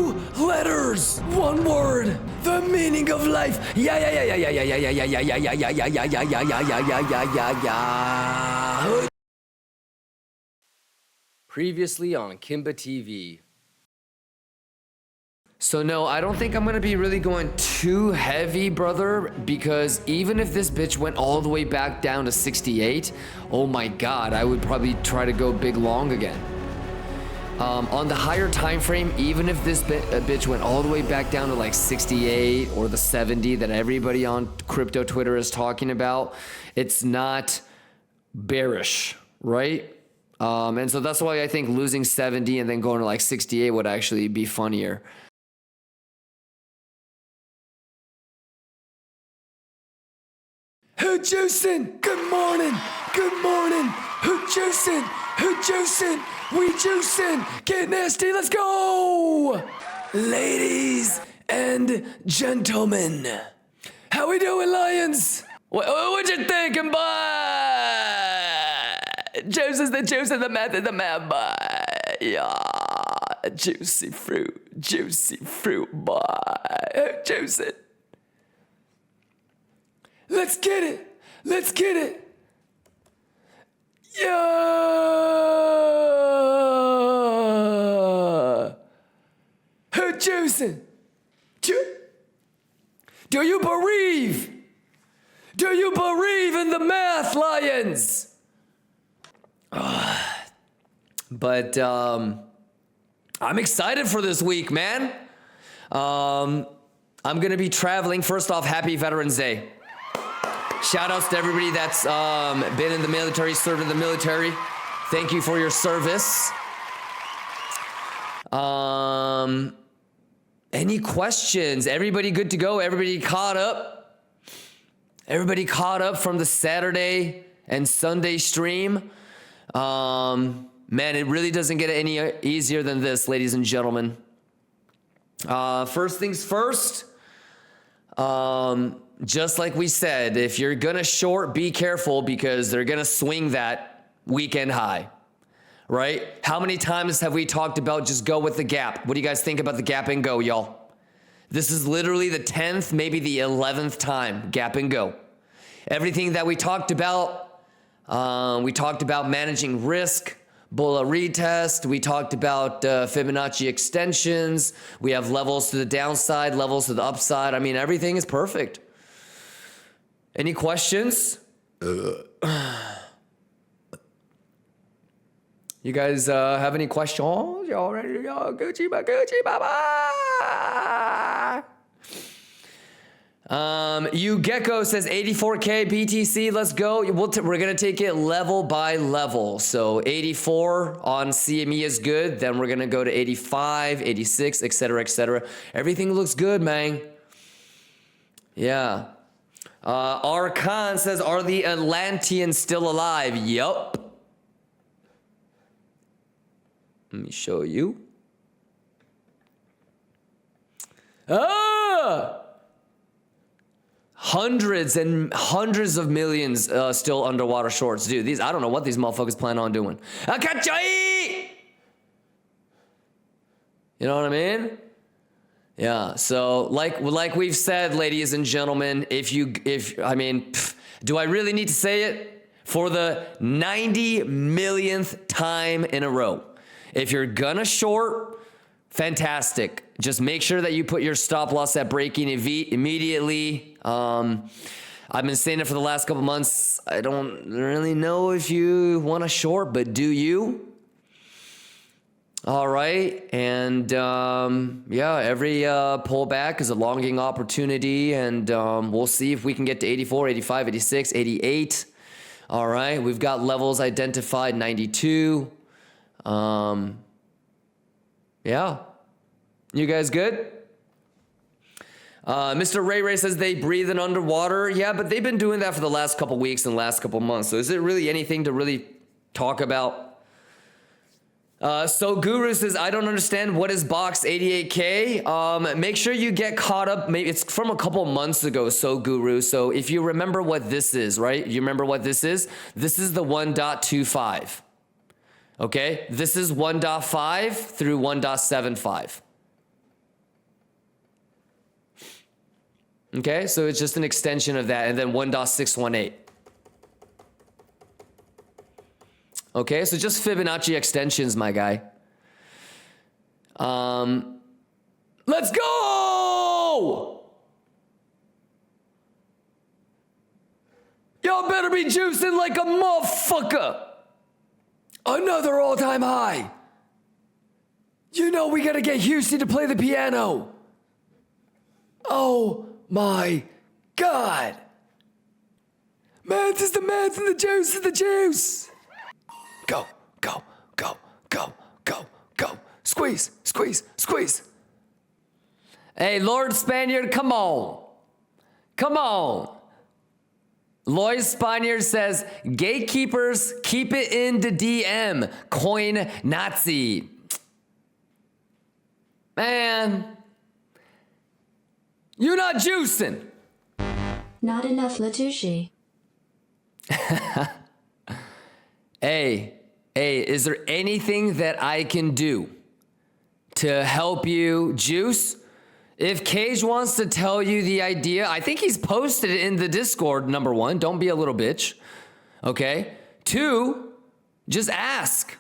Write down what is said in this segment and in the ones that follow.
2 letters, 1 word, the meaning of life. Yeah. Previously on Kimba TV. So no, I don't think I'm gonna be really going too heavy, brother, because even if this bitch went all the way back down to 68, oh my God, I would probably try to go big long again. On the higher time frame, even if this bitch went all the way back down to like 68 or the 70 that everybody on crypto Twitter is talking about, it's not bearish, right? And so that's why I think losing 70 and then going to like 68 would actually be funnier. Who juicing? Good morning. Good morning. Who juicing? Who juicing? We juicing. Get nasty. Let's go. Ladies and gentlemen. How we doing, Lions? What you thinking, boy? Juice is the juice and the meth is the man, boy. Yeah. Juicy fruit, boy. Juice it. Let's get it. Let's get it. Yeah. Who juicing? Do you bereave? Do you bereave in the math, Lions? But I'm excited for this week, man. I'm gonna be traveling. First off, happy Veterans Day. Shout outs to everybody that's been in the military, served in the military. Thank you for your service. Any questions? Everybody good to go? Everybody caught up? Everybody caught up from the Saturday and Sunday stream? Man, it really doesn't get any easier than this, ladies and gentlemen. First things first. Just like we said, if you're gonna short, be careful because they're gonna swing that weekend high, right? How many times have we talked about just go with the gap? What do you guys think about the gap and go, y'all? This is literally the 10th, maybe the 11th time, gap and go. Everything that we talked about managing risk, Bulla retest. We talked about Fibonacci extensions. We have levels to the downside, levels to the upside. I mean, everything is perfect. Any questions? You guys have any questions? Y'all ready to go? Gucci, bye-bye. Gecko says 84K BTC. Let's go. We're going to take it level by level. So 84 on CME is good. Then we're going to go to 85, 86, etc., etc. Everything looks good, man. Yeah. Arkan says, are the Atlanteans still alive? Yup. Let me show you. Hundreds and hundreds of millions still underwater shorts. Dude, I don't know what these motherfuckers plan on doing. You know what I mean? Yeah, so like we've said, ladies and gentlemen, do I really need to say it? For the 90 millionth time in a row. If you're gonna short, fantastic. Just make sure that you put your stop loss at breaking immediately. I've been saying it for the last couple months. I don't really know if you want to short, but do you? All right. And yeah, every pullback is a longing opportunity. And we'll see if we can get to 84, 85, 86, 88. All right. We've got levels identified, 92. Yeah. You guys good? Mr. Ray says they breathe in underwater. Yeah, but they've been doing that for the last couple weeks and last couple months. So is it really anything to really talk about? So Guru says, I don't understand what is box 88K. Make sure you get caught up. Maybe it's from a couple months ago. So Guru. So if you remember what this is, right? You remember what this is? This is the 1.25. Okay. This is 1.5 through 1.75. Okay, so it's just an extension of that, and then 1.618. Okay, so just Fibonacci extensions, my guy. Let's go! Y'all better be juicing like a motherfucker. Another all-time high. You know we gotta get Houston to play the piano. Oh my God. Math is the math and the juice is the juice. Go, go, go, go, go, go. Squeeze, squeeze, squeeze. Hey, Lord Spaniard, come on. Come on. Lloyd Spaniard says, gatekeepers, keep it in the DM. Coin Nazi. Man, you're not juicing. Not enough Latushi. Hey, is there anything that I can do to help you juice? If Cage wants to tell you the idea, I think he's posted it in the Discord, number one. Don't be a little bitch. Okay? 2, just ask.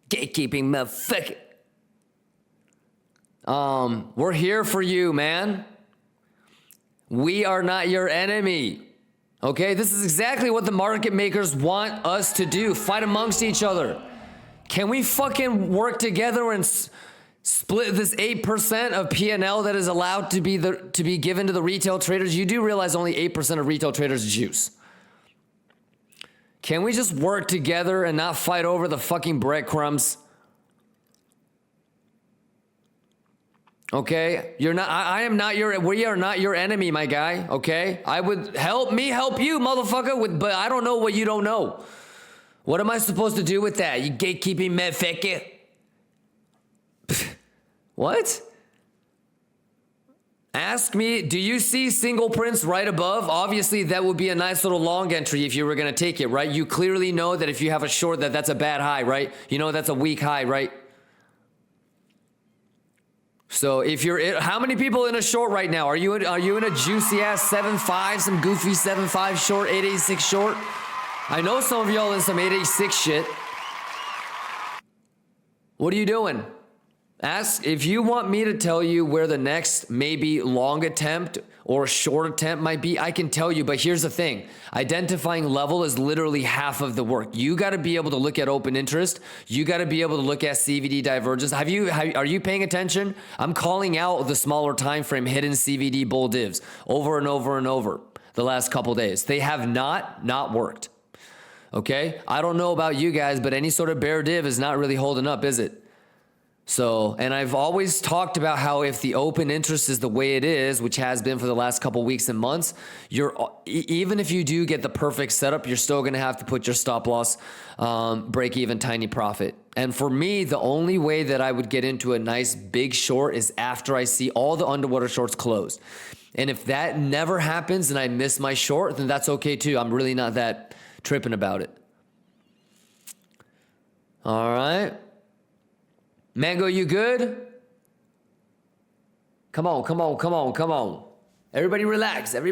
Gatekeeping motherfucker. We're here for you, man. We are not your enemy. Okay? This is exactly what the market makers want us to do. Fight amongst each other. Can we fucking work together and split this 8% of P&L that is allowed to be given to the retail traders? You do realize only 8% of retail traders juice. Can we just work together and not fight over the fucking breadcrumbs? Okay, we are not your enemy, my guy. Okay, I would help you, motherfucker. But I don't know what you don't know. What am I supposed to do with that? You gatekeeping motherfucker. What? Ask me, do you see single prints right above? Obviously, that would be a nice little long entry if you were going to take it, right? You clearly know that if you have a short, that's a bad high, right? You know that's a weak high, right? So if you're, how many people in a short right now? Are you in a juicy ass 7.5, some goofy 7.5 short, 886 short? I know some of y'all in some 886 shit. What are you doing? Ask if you want me to tell you where the next maybe long attempt or short attempt might be. I can tell you, but here's the thing. Identifying level is literally half of the work. You got to be able to look at open interest. You got to be able to look at CVD divergence. Are you paying attention? I'm calling out the smaller time frame hidden CVD bull divs over and over and over the last couple days. They have not worked. Okay? I don't know about you guys, but any sort of bear div is not really holding up, is it? So, and I've always talked about how if the open interest is the way it is, which has been for the last couple weeks and months, even if you do get the perfect setup, you're still going to have to put your stop loss, break even, tiny profit. And for me, the only way that I would get into a nice big short is after I see all the underwater shorts closed. And if that never happens and I miss my short, then that's okay too. I'm really not that tripping about it. All right. Mango, you good? Come on. Everybody relax, but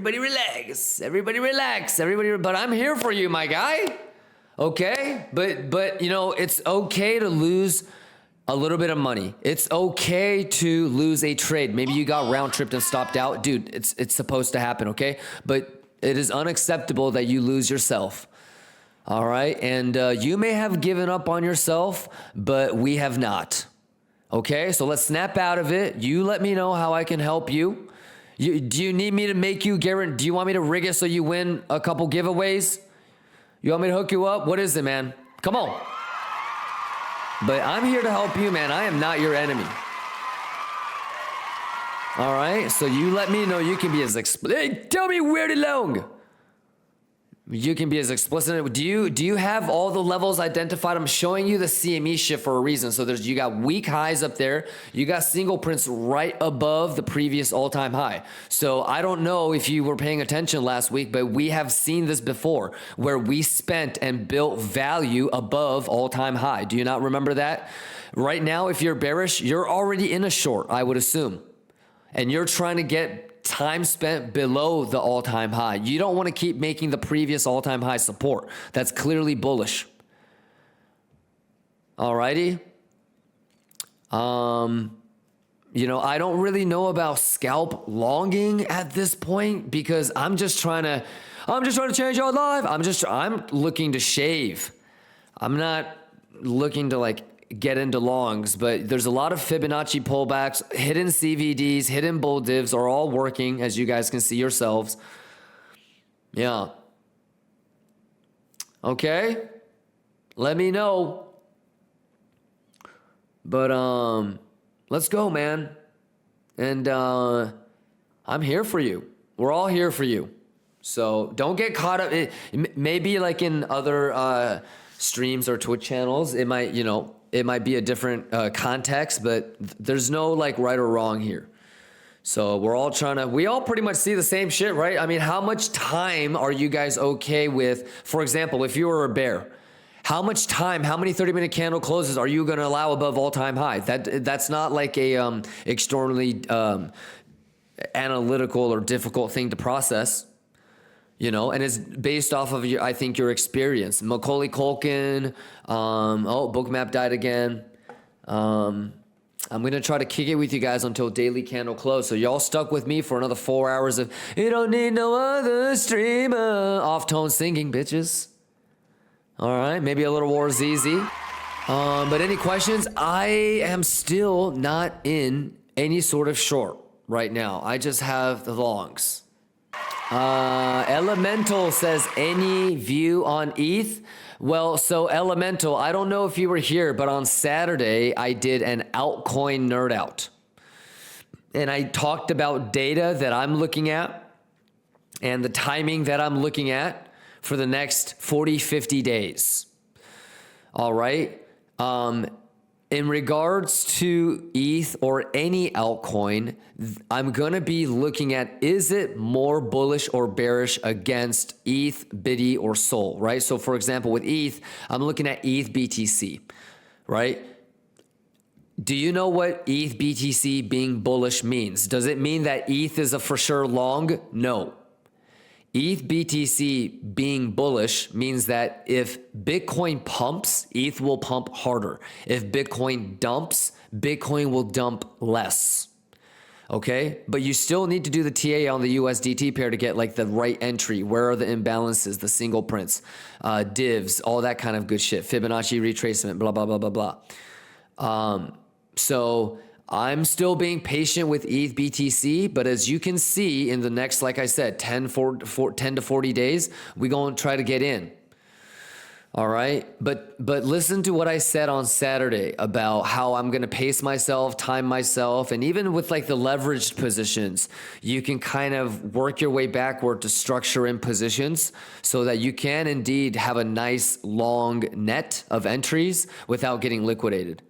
I'm here for you, my guy. Okay? But you know, it's okay to lose a little bit of money. It's okay to lose a trade. Maybe you got round tripped and stopped out. Dude, it's supposed to happen, okay? But it is unacceptable that you lose yourself. All right, and you may have given up on yourself, but we have not. Okay, so let's snap out of it. You let me know how I can help you. Do you need me to make you guarantee? Do you want me to rig it so you win a couple giveaways? You want me to hook you up? What is it, man? Come on. But I'm here to help you, man. I am not your enemy. All right, so you let me know. You can be as hey, tell me where to long. You can be as explicit. Do you have all the levels identified? I'm showing you the CME shift for a reason. So you got weak highs up there. You got single prints right above the previous all-time high. So I don't know if you were paying attention last week, but we have seen this before where we spent and built value above all-time high. Do you not remember that? Right now, if you're bearish, you're already in a short, I would assume. And you're trying to get time spent below the all-time high. You don't want to keep making the previous all-time high support. That's clearly bullish. Alrighty. You know, I don't really know about scalp longing at this point because I'm just trying to change your life. I'm looking to shave. I'm not looking to like get into longs, but there's a lot of Fibonacci pullbacks, hidden CVDs, hidden bull divs are all working, as you guys can see yourselves. Yeah. Okay. Let me know. But let's go, man. And I'm here for you. We're all here for you. So don't get caught up. Maybe like in other streams or Twitch channels, it might, you know, it might be a different context, but there's no like right or wrong here. So we're all we all pretty much see the same shit, right? I mean, how much time are you guys okay with? For example, if you were a bear, how much time, how many 30-minute candle closes are you going to allow above all-time high? That's not like a externally analytical or difficult thing to process. You know, and it's based off of I think your experience. Macaulay Culkin, Bookmap died again. I'm going to try to kick it with you guys until daily candle close. So y'all stuck with me for another 4 hours of, you don't need no other streamer. Off-tone singing, bitches. All right, maybe a little War ZZ. But any questions? I am still not in any sort of short right now. I just have the longs. Elemental says, any view on ETH? Well, so Elemental, I don't know if you were here, but on Saturday, I did an altcoin nerd out. And I talked about data that I'm looking at and the timing that I'm looking at for the next 40, 50 days. All right. In regards to ETH or any altcoin, I'm going to be looking at, is it more bullish or bearish against ETH, BIDI, or SOL, right? So for example, with ETH, I'm looking at ETH BTC, right? Do you know what ETH BTC being bullish means? Does it mean that ETH is a for sure long? No. ETH BTC being bullish means that if Bitcoin pumps, ETH will pump harder. If Bitcoin dumps, Bitcoin will dump less. Okay? But you still need to do the TA on the USDT pair to get like the right entry. Where are the imbalances, the single prints, divs, all that kind of good shit. Fibonacci retracement, blah, blah, blah, blah, blah. So I'm still being patient with ETH BTC, but as you can see in the next, like I said, 10 to 40 days, we're going to try to get in. All right. But listen to what I said on Saturday about how I'm going to pace myself, time myself, and even with like the leveraged positions, you can kind of work your way backward to structure in positions so that you can indeed have a nice long net of entries without getting liquidated.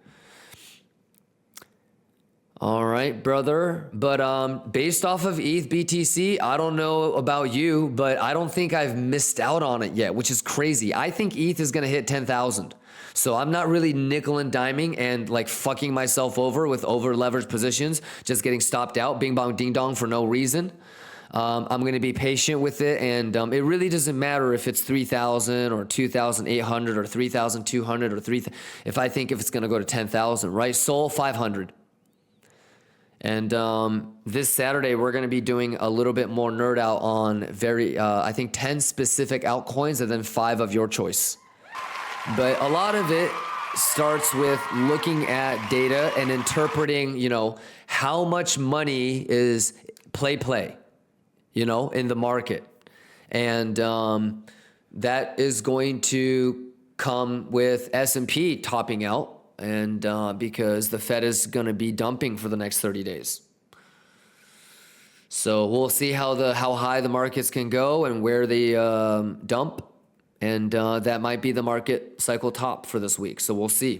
All right, brother. But based off of ETH BTC, I don't know about you, but I don't think I've missed out on it yet, which is crazy. I think ETH is going to hit 10,000. So I'm not really nickel and diming and like fucking myself over with over leveraged positions, just getting stopped out, bing bong ding dong for no reason. I'm going to be patient with it, and it really doesn't matter if it's 3,000 or 2,800 or 3,200 or 3,000. If it's going to go to 10,000, right? Sol 500. And this Saturday, we're going to be doing a little bit more nerd out on I think 10 specific altcoins and then 5 of your choice. But a lot of it starts with looking at data and interpreting, you know, how much money is play, you know, in the market. And that is going to come with S&P topping out. And because the Fed is going to be dumping for the next 30 days. So we'll see how high the markets can go and where they dump. And that might be the market cycle top for this week. So we'll see.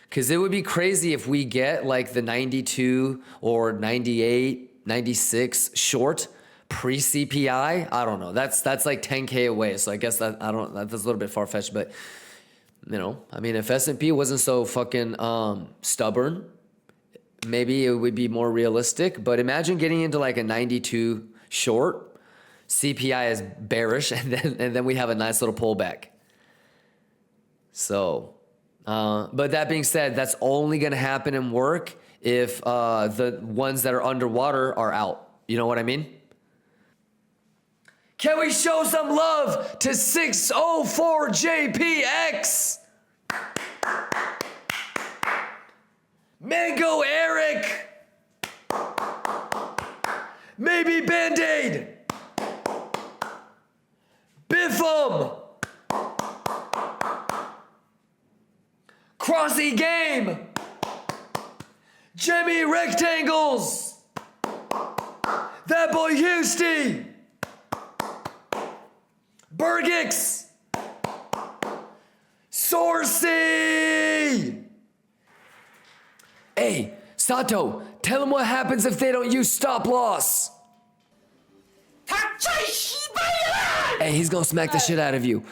Because it would be crazy if we get like the 92 or 98, 96 short pre-CPI. I don't know. That's like 10K away. So I guess that's a little bit far-fetched, but you know, I mean, if S&P wasn't so fucking stubborn, maybe it would be more realistic. But imagine getting into like a 92 short. CPI is bearish, and then we have a nice little pullback. So, but that being said, that's only going to happen and work if the ones that are underwater are out. You know what I mean? Can we show some love to 604 JPX? Mango Eric. Maybe Band-Aid. Biffum. Crossy Game. Jimmy Rectangles. That boy Housty. Bergix. Sourcey. Hey, Sato, tell them what happens if they don't use stop loss. Hey, he's gonna smack the shit out of you.